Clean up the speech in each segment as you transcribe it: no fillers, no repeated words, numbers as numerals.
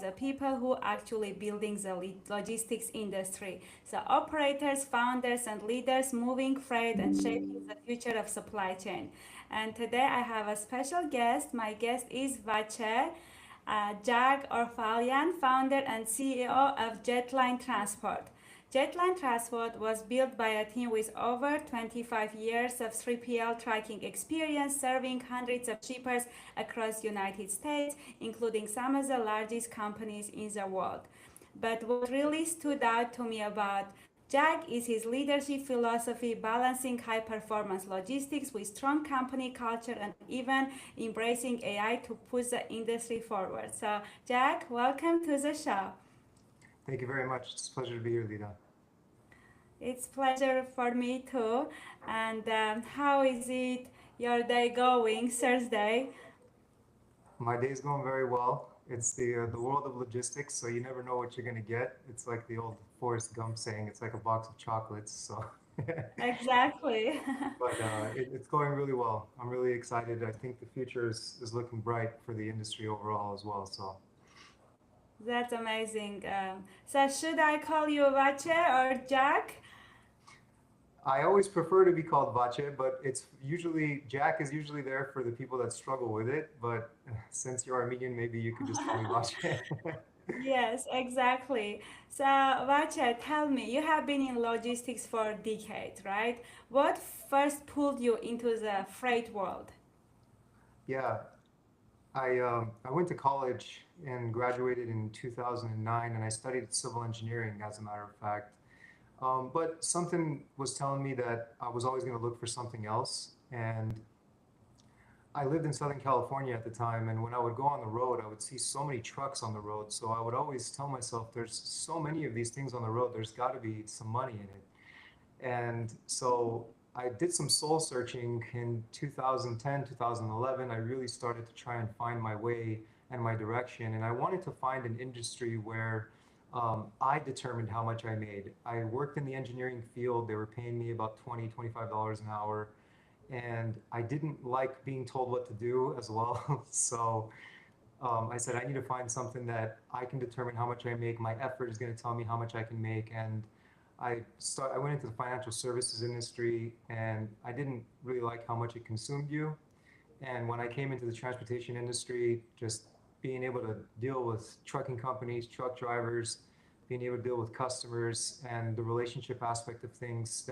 the people who actually building the logistics industry. So operators, founders, and leaders moving freight and shaping the future of supply chain. And today I have a special guest. My guest is Vache, Jag Ourfalian, founder and CEO of Jetline Transport. Jetline Transport was built by a team with over 25 years of 3PL tracking experience, serving hundreds of shippers across the United States, including some of the largest companies in the world. But what really stood out to me about Jack is his leadership philosophy, balancing high performance logistics with strong company culture and even embracing AI to push the industry forward. So, Jack, welcome to the show. Thank you very much. It's a pleasure to be here, Lita. It's pleasure for me too. And how is it your day going Thursday? My day's going very well. It's the world of logistics, so you never know what you're gonna get. It's like the old Forrest Gump saying, it's like a box of chocolates. So, Exactly. but it's going really well. I'm really excited. I think the future is looking bright for the industry overall as well. So, That's amazing. So should I call you Vache or Jack? I always prefer to be called Vache, but it's usually Jack is usually there for the people that struggle with it. But since you're Armenian, maybe you could just call me Vache. Yes, exactly. So, Vache, tell me, you have been in logistics for decades, right? What first pulled you into the freight world? Yeah, I went to college and graduated in 2009, and I studied civil engineering, as a matter of fact. But something was telling me that I was always going to look for something else. And I lived in Southern California at the time, and when I would go on the road, I would see so many trucks on the road. So I would always tell myself, there's so many of these things on the road, there's got to be some money in it. And so I did some soul searching in 2010, 2011. I really started to try and find my way and my direction. And I wanted to find an industry where I determined how much I made. I worked in the engineering field. They were paying me about $20, $25 an hour. And I didn't like being told what to do as well. So I said, I need to find something that I can determine how much I make. My effort is going to tell me how much I can make. And I went into the financial services industry, and I didn't really like how much it consumed you. And when I came into the transportation industry, just being able to deal with trucking companies, truck drivers, being able to deal with customers and the relationship aspect of things,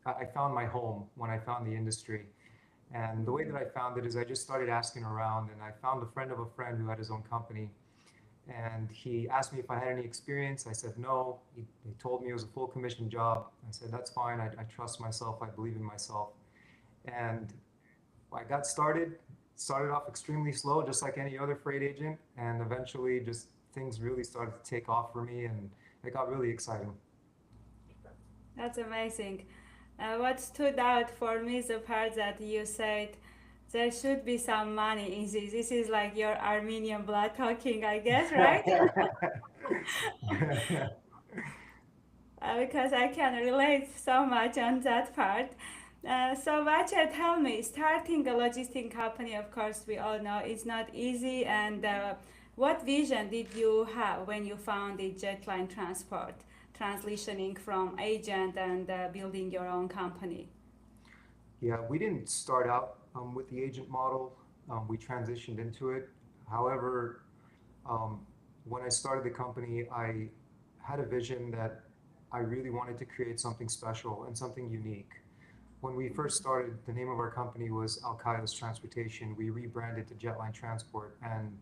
I found my home when I found the industry. And the way that I found it is I just started asking around, and I found a friend of a friend who had his own company. And he asked me if I had any experience. I said no. He told me it was a full commission job. I said, that's fine. I trust myself. I believe in myself. And I got started off extremely slow, just like any other freight agent. And eventually just things really started to take off for me, and it got really exciting. That's amazing. What stood out for me is the part that you said there should be some money in this. This is like your Armenian blood talking, I guess, right? Because I can relate so much on that part. So, Vacha, tell me, starting a logistic company, of course, we all know it's not easy. And what vision did you have when you founded Jetline Transport, transitioning from agent and building your own company? Yeah, we didn't start out with the agent model. We transitioned into it. However, um, when I started the company, I had a vision that I really wanted to create something special and something unique. When we first started, the name of our company was Alkaios Transportation. We rebranded to Jetline Transport, and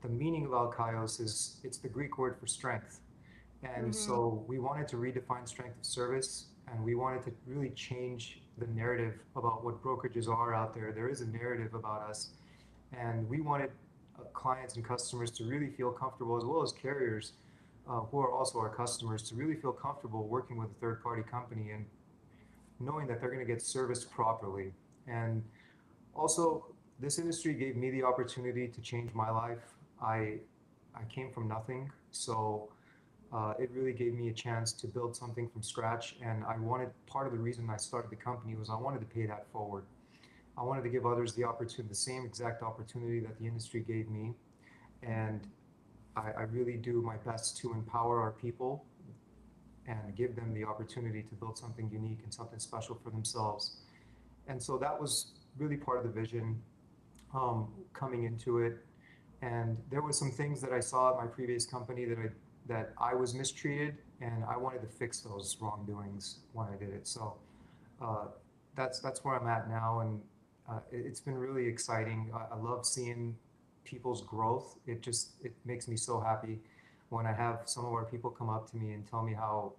the meaning of Alkaios is it's the Greek word for strength. And Mm-hmm. so we wanted to redefine strength of service, and we wanted to really change the narrative about what brokerages are out there. There is a narrative about us, and we wanted clients and customers to really feel comfortable, as well as carriers who are also our customers, to really feel comfortable working with a third party company and knowing that they're going to get serviced properly. And also, this industry gave me the opportunity to change my life. I I came from nothing, so it really gave me a chance to build something from scratch. And I wanted part of the reason I started the company was I wanted to pay that forward. I wanted to give others the opportunity, the same exact opportunity that the industry gave me. And I really do my best to empower our people and give them the opportunity to build something unique and something special for themselves. And so that was really part of the vision coming into it. And there were some things that I saw at my previous company that I was mistreated, and I wanted to fix those wrongdoings when I did it. So uh, that's where I'm at now, and it's been really exciting. I love seeing people's growth. It makes me so happy when I have some of our people come up to me and tell me how,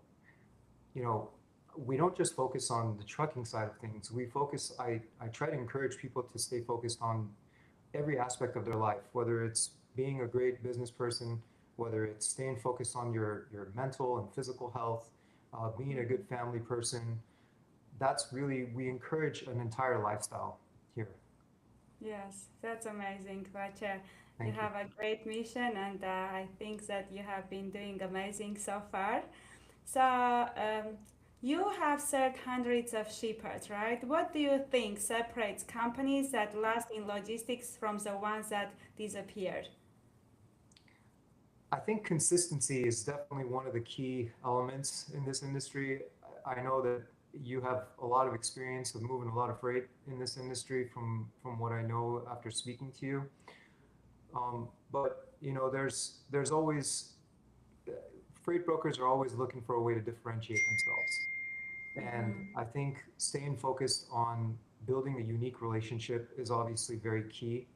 you know, we don't just focus on the trucking side of things. I try to encourage people to stay focused on every aspect of their life, whether it's being a great business person, whether it's staying focused on your mental and physical health, being a good family person. That's really, we encourage an entire lifestyle here. Yes, that's amazing, Vache. You Thank you. have a great mission, and I think that you have been doing amazing so far. So, you have served hundreds of shippers, right? What do you think separates companies that last in logistics from the ones that disappeared? I think consistency is definitely one of the key elements in this industry. I know that you have a lot of experience of moving a lot of freight in this industry from what I know after speaking to you. But you know, there's always freight brokers are always looking for a way to differentiate themselves. And Mm-hmm. I think staying focused on building a unique relationship is obviously very key.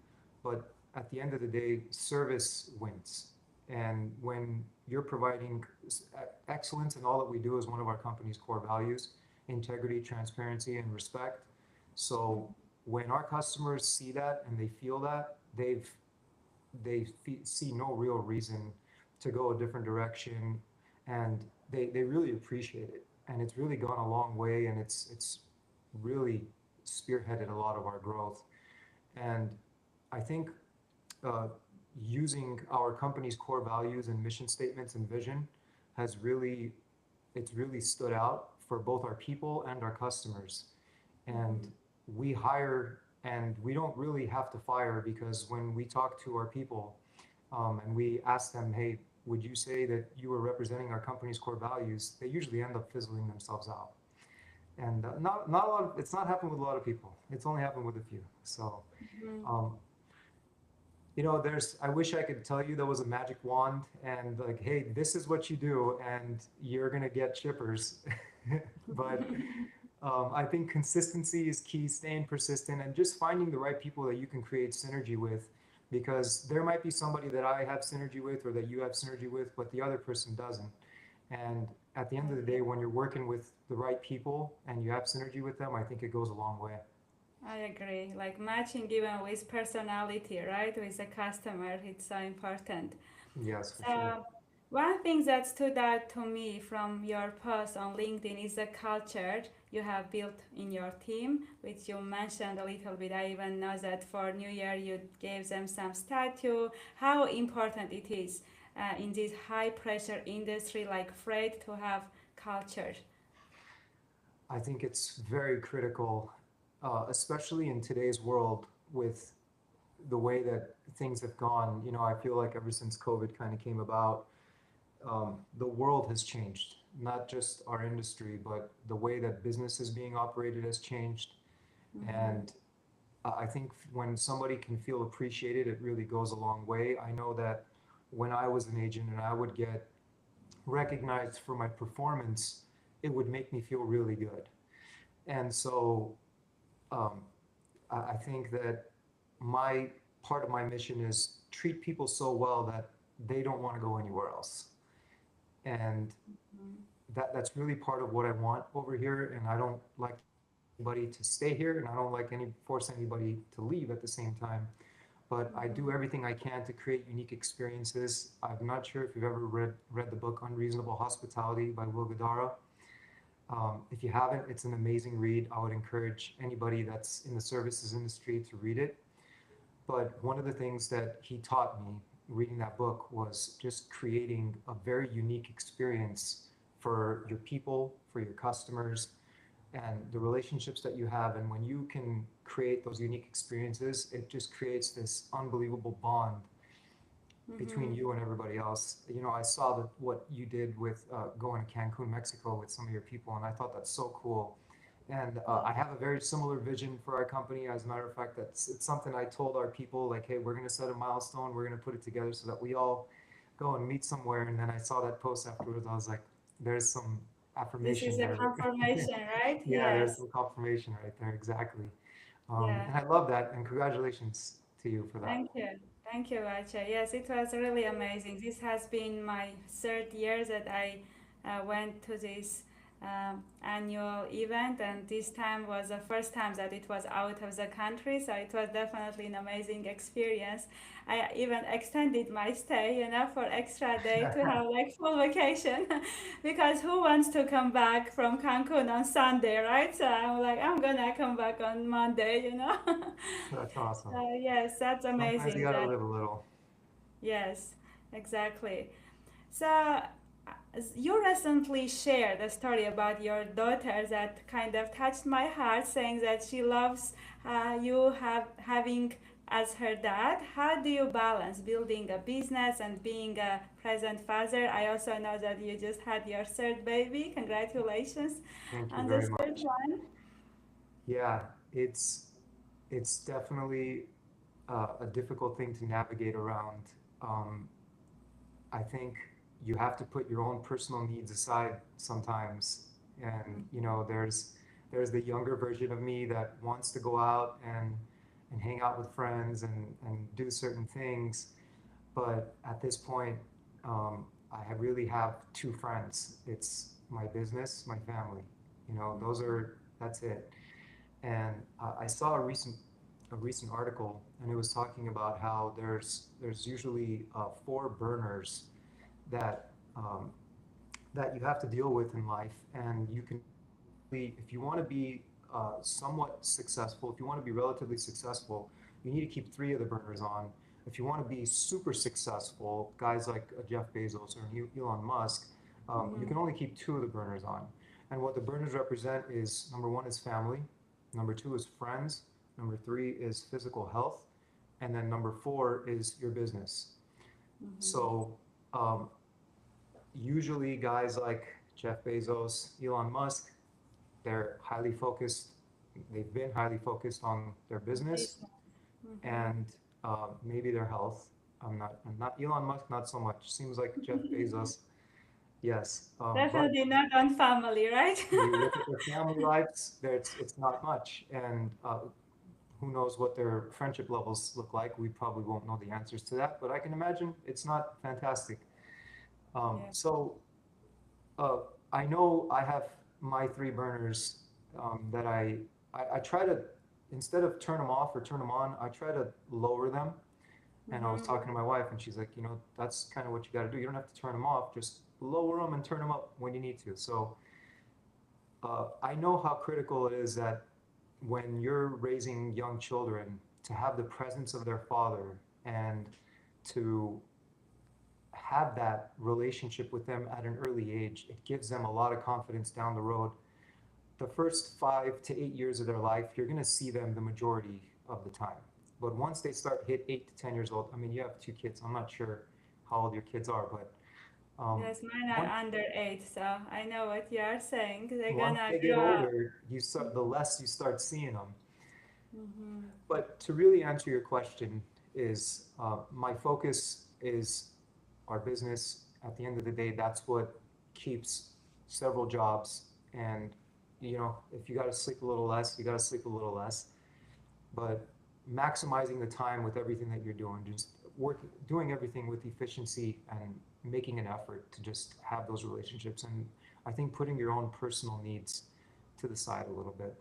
But at the end of the day, service wins. And when you're providing excellence in all that we do is one of our company's core values, integrity, transparency, and respect. So when our customers see that and they feel that, see no real reason to go a different direction, and they really appreciate it, and it's really gone a long way, and it's really spearheaded a lot of our growth. And I think uh, using our company's core values and mission statements and vision has really it's really stood out for both our people and our customers. And we hire, and we don't really have to fire, because when we talk to our people and we ask them, hey, would you say that you are representing our company's core values? They usually end up fizzling themselves out. And not a lot of, it's not happened with a lot of people. It's only happened with a few. So um, you know, I wish I could tell you there was a magic wand and like, hey, this is what you do and you're going to get shippers. But I think consistency is key, staying persistent and just finding the right people that you can create synergy with, because there might be somebody that I have synergy with or that you have synergy with, but the other person doesn't. And at the end of the day, when you're working with the right people and you have synergy with them, I think it goes a long way. I agree. Like matching even with personality, right? With the customer, it's so important. Yes, for sure. So, one thing that stood out to me from your post on LinkedIn is the culture you have built in your team, which you mentioned a little bit. I even know that for New Year you gave them some statue. How important it is in this high pressure industry like freight to have culture. I think it's very critical, especially in today's world with the way that things have gone. You know, I feel like ever since COVID kind of came about, the world has changed. Not just our industry, but the way that business is being operated has changed. And I think when somebody can feel appreciated, it really goes a long way. I know that when I was an agent and I would get recognized for my performance, it would make me feel really good. And so um, I think that my part of my mission is treat people so well that they don't want to go anywhere else. And that's really part of what I want over here. And I don't like to force anybody to stay here, and I don't like any force anybody to leave at the same time. But I do everything I can to create unique experiences. I'm not sure if you've ever read the book Unreasonable Hospitality by Will Guidara. If you haven't, it's an amazing read. I would encourage anybody that's in the services industry to read it. But one of the things that he taught me reading that book was just creating a very unique experience for your people, for your customers, and the relationships that you have. And when you can create those unique experiences, it just creates this unbelievable bond. between Mm-hmm. you and everybody else. You know, I saw that what you did with going to Cancun, Mexico with some of your people, and I thought that's so cool. And Yeah. I have a very similar vision for our company. As a matter of fact, that's it's something I told our people, like, hey, we're going to set a milestone, we're going to put it together so that we all go and meet somewhere. And then I saw that post afterwards. I was like, there's some This is affirmation a there. confirmation, right? Yeah, there's Yes. some confirmation right there. Exactly. Yeah. And I love that. And congratulations to you for that. Thank you. Thank you, Vache. Yes, it was really amazing. This has been my third year that I went to this annual event, and this time was the first time that it was out of the country, so it was definitely an amazing experience. I even extended my stay, for extra day to have like full vacation, because who wants to come back from Cancun on Sunday, right? So I'm like, I'm gonna come back on Monday. That's awesome. So yes, that's Sometimes you amazing. got to That live a little. yes, exactly. So you recently shared a story about your daughter that kind of touched my heart, saying that she loves you have having as her dad. How do you balance building a business and being a present father? I also know that you just had your third baby. Congratulations Thank you on the very third much. one. Yeah, it's definitely a difficult thing to navigate around. Um, I think you have to put your own personal needs aside sometimes. And you know, there's the younger version of me that wants to go out and hang out with friends and do certain things. But at this point, I really have two friends. It's my business, my family. You know, that's it. And I saw a recent article, and it was talking about how there's usually four burners that that you have to deal with in life, and you can really, if you want to be somewhat successful, if you want to be relatively successful, you need to keep three of the burners on. If you want to be super successful, guys like Jeff Bezos or Elon Musk, you can only keep two of the burners on. And what the burners represent is number one is family, number two is friends, number three is physical health, and then number four is your business. So um, usually guys like Jeff Bezos, Elon Musk, they're highly focused. They've been highly focused on their business Business. Mhm. and maybe their health. I'm not Elon Musk, not so much. Seems like Jeff Bezos, yes. But Definitely not on family, right? you look at their family lives, there it's not much. And who knows what their friendship levels look like? We probably won't know the answers to that, but I can imagine it's not fantastic. Yeah. So Uh, I know I have my three burners that I try to, instead of turn them off or turn them on, I try to lower them. And I was Mm-hmm. talking to my wife, and she's like, you know, that's kind of what you got to do. You don't have to turn them off, just lower them and turn them up when you need to. So I know how critical it is that when you're raising young children, to have the presence of their father and to have that relationship with them at an early age. It gives them a lot of confidence down the road. The first 5 to 8 years of their life, you're going to see them the majority of the time. But once they start hit 8 to 10 years old, I mean, you have two kids. I'm not sure how old your kids are, but um, Yes, mine are once under 8, so I know what you are saying. They're once gonna they get grow up. older, the less you start seeing them. Mm-hmm. But to really answer your question, is my focus is our business. At the end of the day, that's what keeps several jobs. And you know, if you got to sleep a little less, you got to sleep a little less. But maximizing the time with everything that you're doing, just doing everything with efficiency and making an effort to just have those relationships. And I think putting your own personal needs to the side a little bit.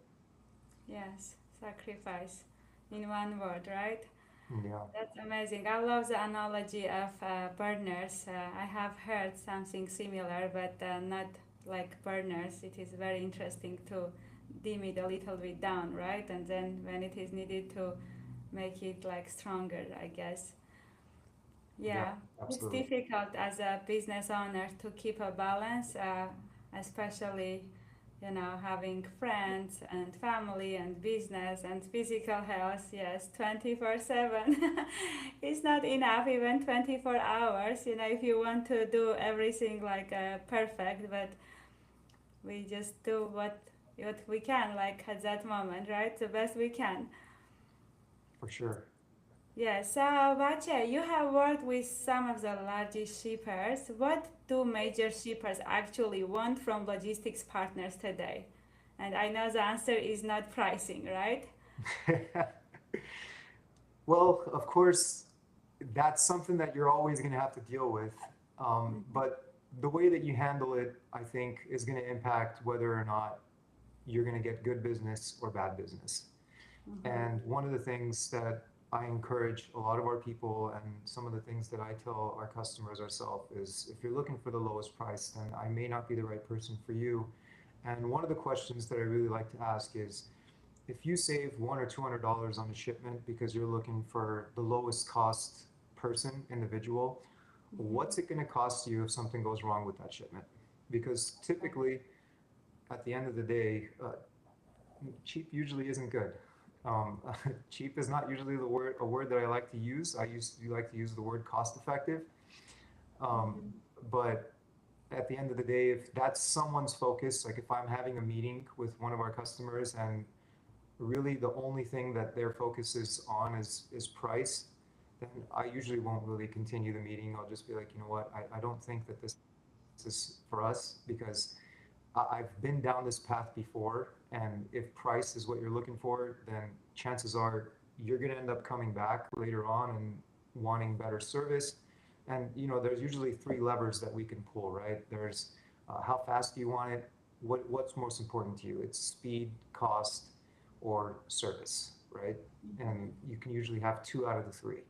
Yes, sacrifice in one word, right? Yeah. That's amazing. I love the analogy of burners. I have heard something similar, but not like burners. It is very interesting to dim it a little bit down, right? And then when it is needed to make it like stronger, I guess. Yeah, Yeah, it's absolutely. difficult as a business owner to keep a balance, especially having friends and family and business and physical health, yes, 24/7. It's not enough, even 24 hours, if you want to do everything like perfect, but we just do what we can, like at that moment, right? The best we can. For sure. Yes, so Vache, you have worked with some of the largest shippers. What do major shippers actually want from logistics partners today? And I know the answer is not pricing, right? Well, of course, that's something that you're always going to have to deal with. But the way that you handle it, I think, is going to impact whether or not you're going to get good business or bad business. Mm-hmm. And one of the things that I encourage a lot of our people, and some of the things that I tell our customers ourselves, is if you're looking for the lowest price, then I may not be the right person for you. And one of the questions that I really like to ask is, if you save $100 or $200 on a shipment because you're looking for the lowest cost person, individual, Mm-hmm. what's it going to cost you if something goes wrong with that shipment? Because typically, at the end of the day, cheap usually isn't good. Um, cheap is not usually a word that I like to use. I usually like to use the word cost effective. Um, Mm-hmm. but at the end of the day, if that's someone's focus, like if I'm having a meeting with one of our customers and really the only thing that their focus is on is price, then I usually won't really continue the meeting. I'll just be like, you know what, I don't think that this is for us, because I've been down this path before, and if price is what you're looking for, then chances are you're going to end up coming back later on and wanting better service. And there's usually three levers that we can pull, right? There's how fast do you want it? What's most important to you? It's speed, cost, or service, right? And you can usually have two out of the three.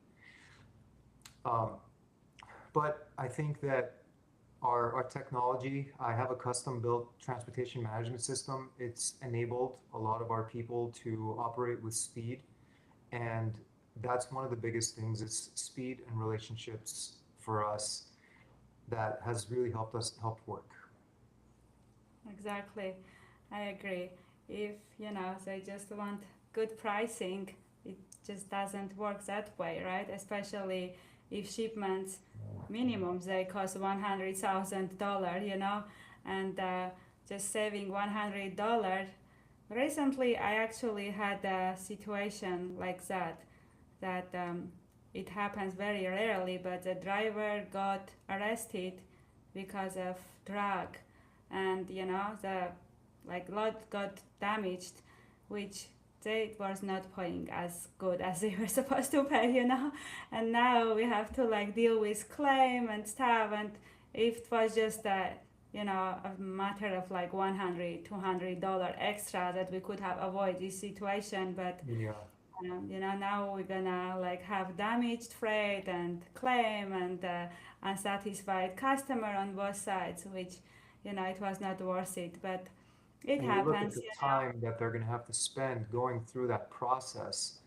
Um, but I think that our technology, I have a custom built transportation management system. It's enabled a lot of our people to operate with speed. And that's one of the biggest things, is speed and relationships for us, that has really helped work. Exactly. I agree. If, they just want good pricing, it just doesn't work that way, right? Especially if shipments minimums they cost $100,000, and just saving $100. Recently, I actually had a situation like that it happens very rarely, but the driver got arrested because of drug, and the like lot got damaged, which they was not paying as good as they were supposed to pay, and now we have to like deal with claim and stuff, and if it was just a matter of like 100 $200 extra that we could have avoided this situation, but Yeah. now we're gonna like have damaged freight and claim and unsatisfied customer on both sides, which it was not worth it, but it And you look at happens, the time that they're going to have to spend going through that process,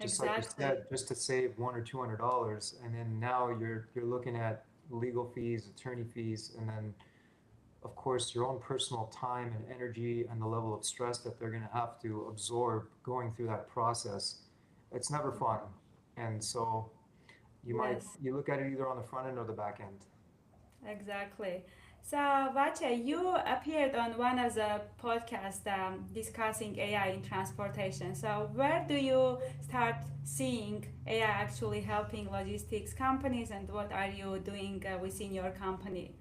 just like you exactly. said, just to save $100 or $200, and then now you're looking at legal fees, attorney fees, and then of course your own personal time and energy and the level of stress that they're going to have to absorb going through that process. It's never fun, and so Yes, you look at it either on the front end or the back end. exactly. So, Vache, you appeared on one of the podcasts discussing AI in transportation. So, where do you start seeing AI actually helping logistics companies, and what are you doing within your company?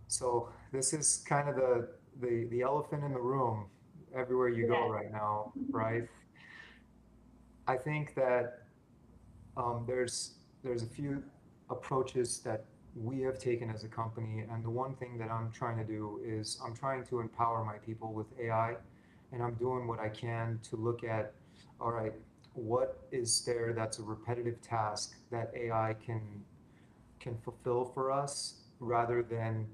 So this is kind of the elephant in the room everywhere you go Yes. right now, right? I think that there's a few approaches that we have taken as a company, and the one thing that I'm trying to do is I'm trying to empower my people with AI, and I'm doing what I can to look at, all right, what is there that's a repetitive task that AI can fulfill for us, rather than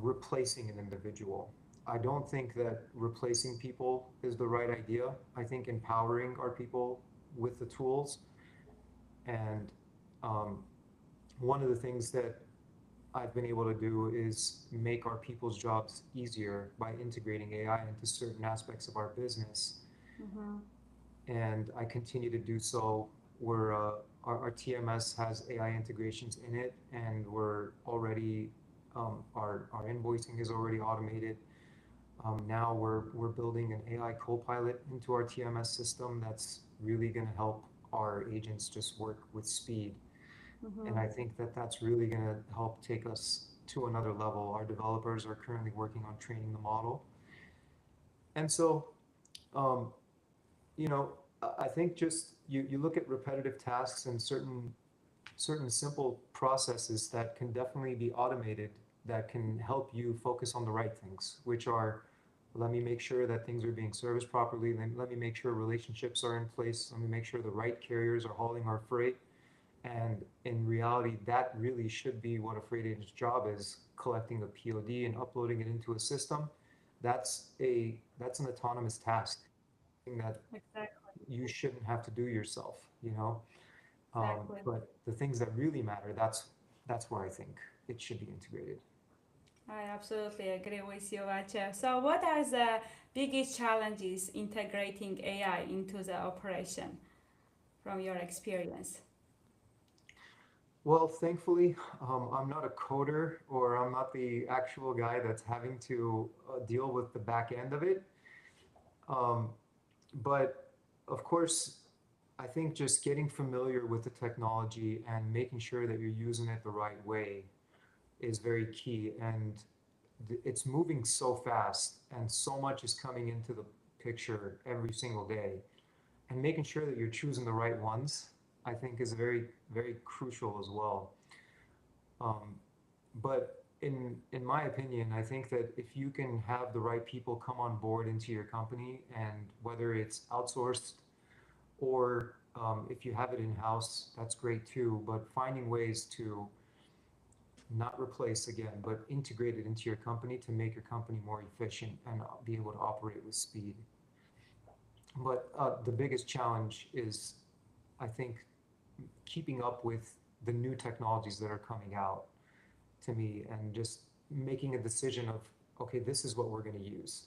replacing an individual. I don't think that replacing people is the right idea. I think empowering our people with the tools, and um, one of the things that I've been able to do is make our people's jobs easier by integrating AI into certain aspects of our business. Mm-hmm. And I continue to do so. Our TMS has AI integrations in it, and we're already our invoicing is already automated. Now we're building an AI co-pilot into our TMS system that's really going to help our agents just work with speed. And Mm-hmm. I think that that's really going to help take us to another level. Our developers are currently working on training the model. And so, um, you know, I think just you look at repetitive tasks and certain simple processes that can definitely be automated that can help you focus on the right things, which are let me make sure that things are being serviced properly. Let me make sure relationships are in place. Let me make sure the right carriers are hauling our freight. And in reality, that really should be what a freight agent's job is, collecting a POD and uploading it into a system. That's an autonomous task, something that Exactly. you shouldn't have to do yourself. Exactly. But the things that really matter, that's where I think it should be integrated. I absolutely agree with you, Vache. So, what are the biggest challenges integrating AI into the operation from your experience? Well, thankfully, I'm not a coder or I'm not the actual guy that's having to deal with the back end of it. Um, but of course, I think just getting familiar with the technology and making sure that you're using it the right way is very key. And it's moving so fast, and so much is coming into the picture every single day. And making sure that you're choosing the right ones, I think, is very, very crucial as well. Um, but in my opinion, I think that if you can have the right people come on board into your company, and whether it's outsourced or if you have it in house, that's great too. But finding ways to not replace again, but integrate it into your company to make your company more efficient and be able to operate with speed. But the biggest challenge is, I think, keeping up with the new technologies that are coming out to me and just making a decision of, okay, this is what we're going to use,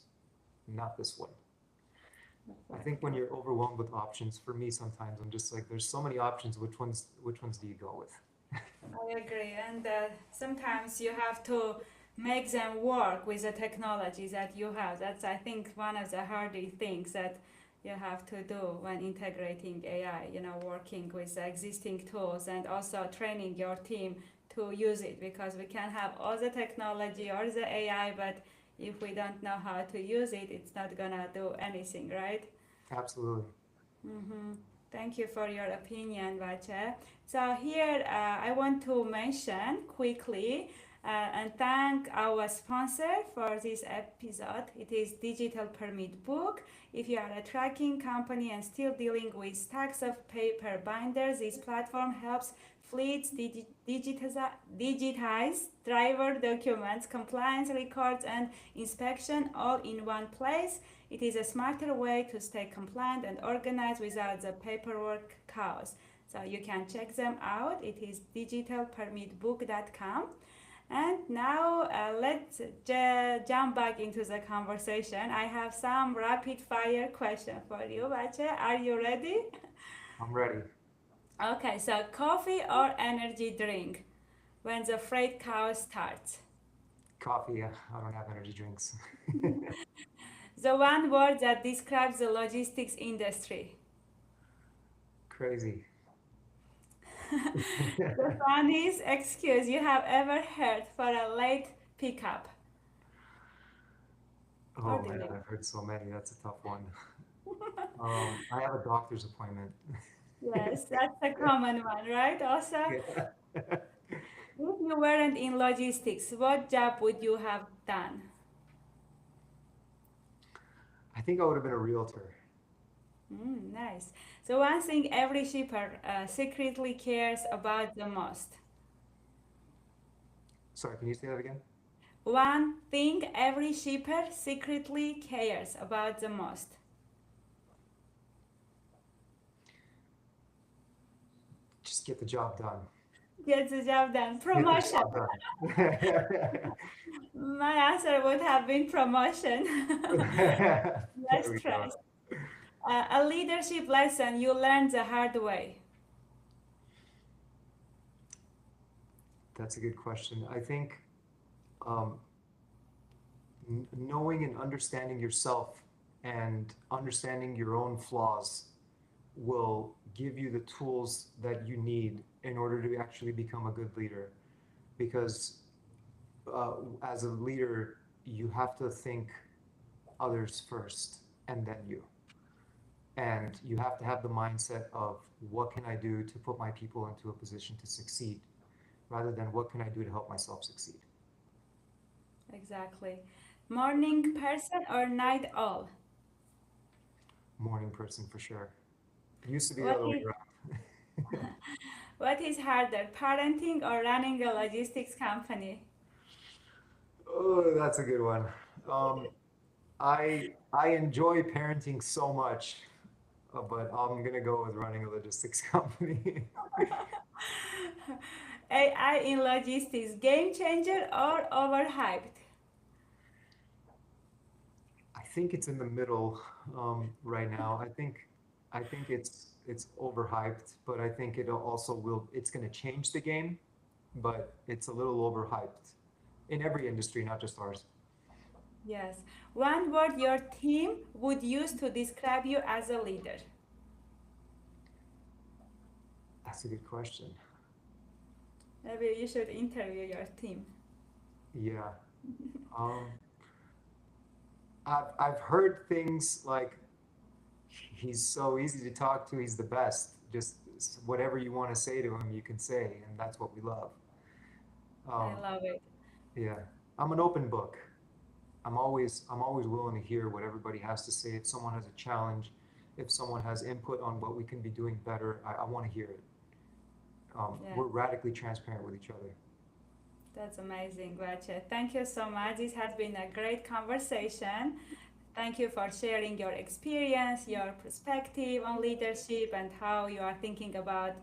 not this one. I think when Exactly. you're overwhelmed with options, for me sometimes I'm just like, there's so many options. Which ones do you go with? I agree. And sometimes you have to make them work with the technology that you have. That's, I think, one of the harder things that you have to do when integrating AI, working with the existing tools and also training your team to use it, because we can have all the technology or the AI, but if we don't know how to use it, it's not gonna do anything, right? Absolutely. Mm-hmm. Thank you for your opinion, Vache. So here I want to mention quickly and thank our sponsor for this episode. It is Digital Permit Book. If you are a tracking company and still dealing with stacks of paper binders, this platform helps fleets digitize driver documents, compliance records, and inspection all in one place. It is a smarter way to stay compliant and organized without the paperwork chaos. So you can check them out. It is digitalpermitbook.com. And now let's jump back into the conversation. I have some rapid fire question for you, Vache. Are you ready? I'm ready. Okay, so coffee or energy drink when the freight chaos starts? Coffee. I don't have energy drinks. The one word that describes the logistics industry. Crazy. The funniest excuse you have ever heard for a late pickup or Oh man, delivery. I've heard so many. That's a tough one. I have a doctor's appointment. Yes, that's a common one, right? Also, Yeah. if you weren't in logistics, what job would you have done? I think I would have been a realtor. Nice. So, one thing every shipper secretly cares about the most. Sorry, can you say that again? One thing every shipper secretly cares about the most. Just get the job done. Get the job done. Get the Promotion. job done. My answer would have been promotion. There Less we go. stress. A leadership lesson you learned the hard way. That's a good question. I think um, knowing and understanding yourself and understanding your own flaws will give you the tools that you need in order to actually become a good leader. Because as a leader, you have to think others first and then you. And you have to have the mindset of what can I do to put my people into a position to succeed rather than what can I do to help myself succeed. Exactly. Morning person or night owl? Morning person for sure. It used to be the What other way is around. what is harder, parenting or running a logistics company? Oh, that's a good one. Um, I enjoy parenting so much, but I'm gonna go with running a logistics company. AI in logistics, game changer or overhyped? I think it's in the middle right now. I think it's overhyped, but I think it also will. It's gonna change the game, but it's a little overhyped in every industry, not just ours. Yes. One word your team would use to describe you as a leader. That's a good question. Maybe you should interview your team. Yeah. Um, I've heard things like he's so easy to talk to. He's the best. Just whatever you want to say to him, you can say, and that's what we love. I Um, love it. yeah, I'm an open book. I'm always willing to hear what everybody has to say. If someone has a challenge, if someone has input on what we can be doing better, I want to hear it. Yeah, We're radically transparent with each other. that's amazing, Vache. Thank you so much. This has been a great conversation. Thank you for sharing your experience, your perspective on leadership, and how you are thinking about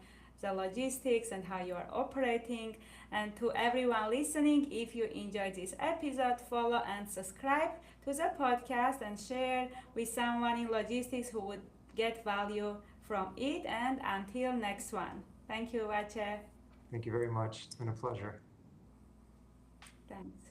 the logistics and how you are operating. And to everyone listening, if you enjoyed this episode, follow and subscribe to the podcast and share with someone in logistics who would get value from it. And until next one, thank you, Vache. Thank you very much. It's been a pleasure. Thanks.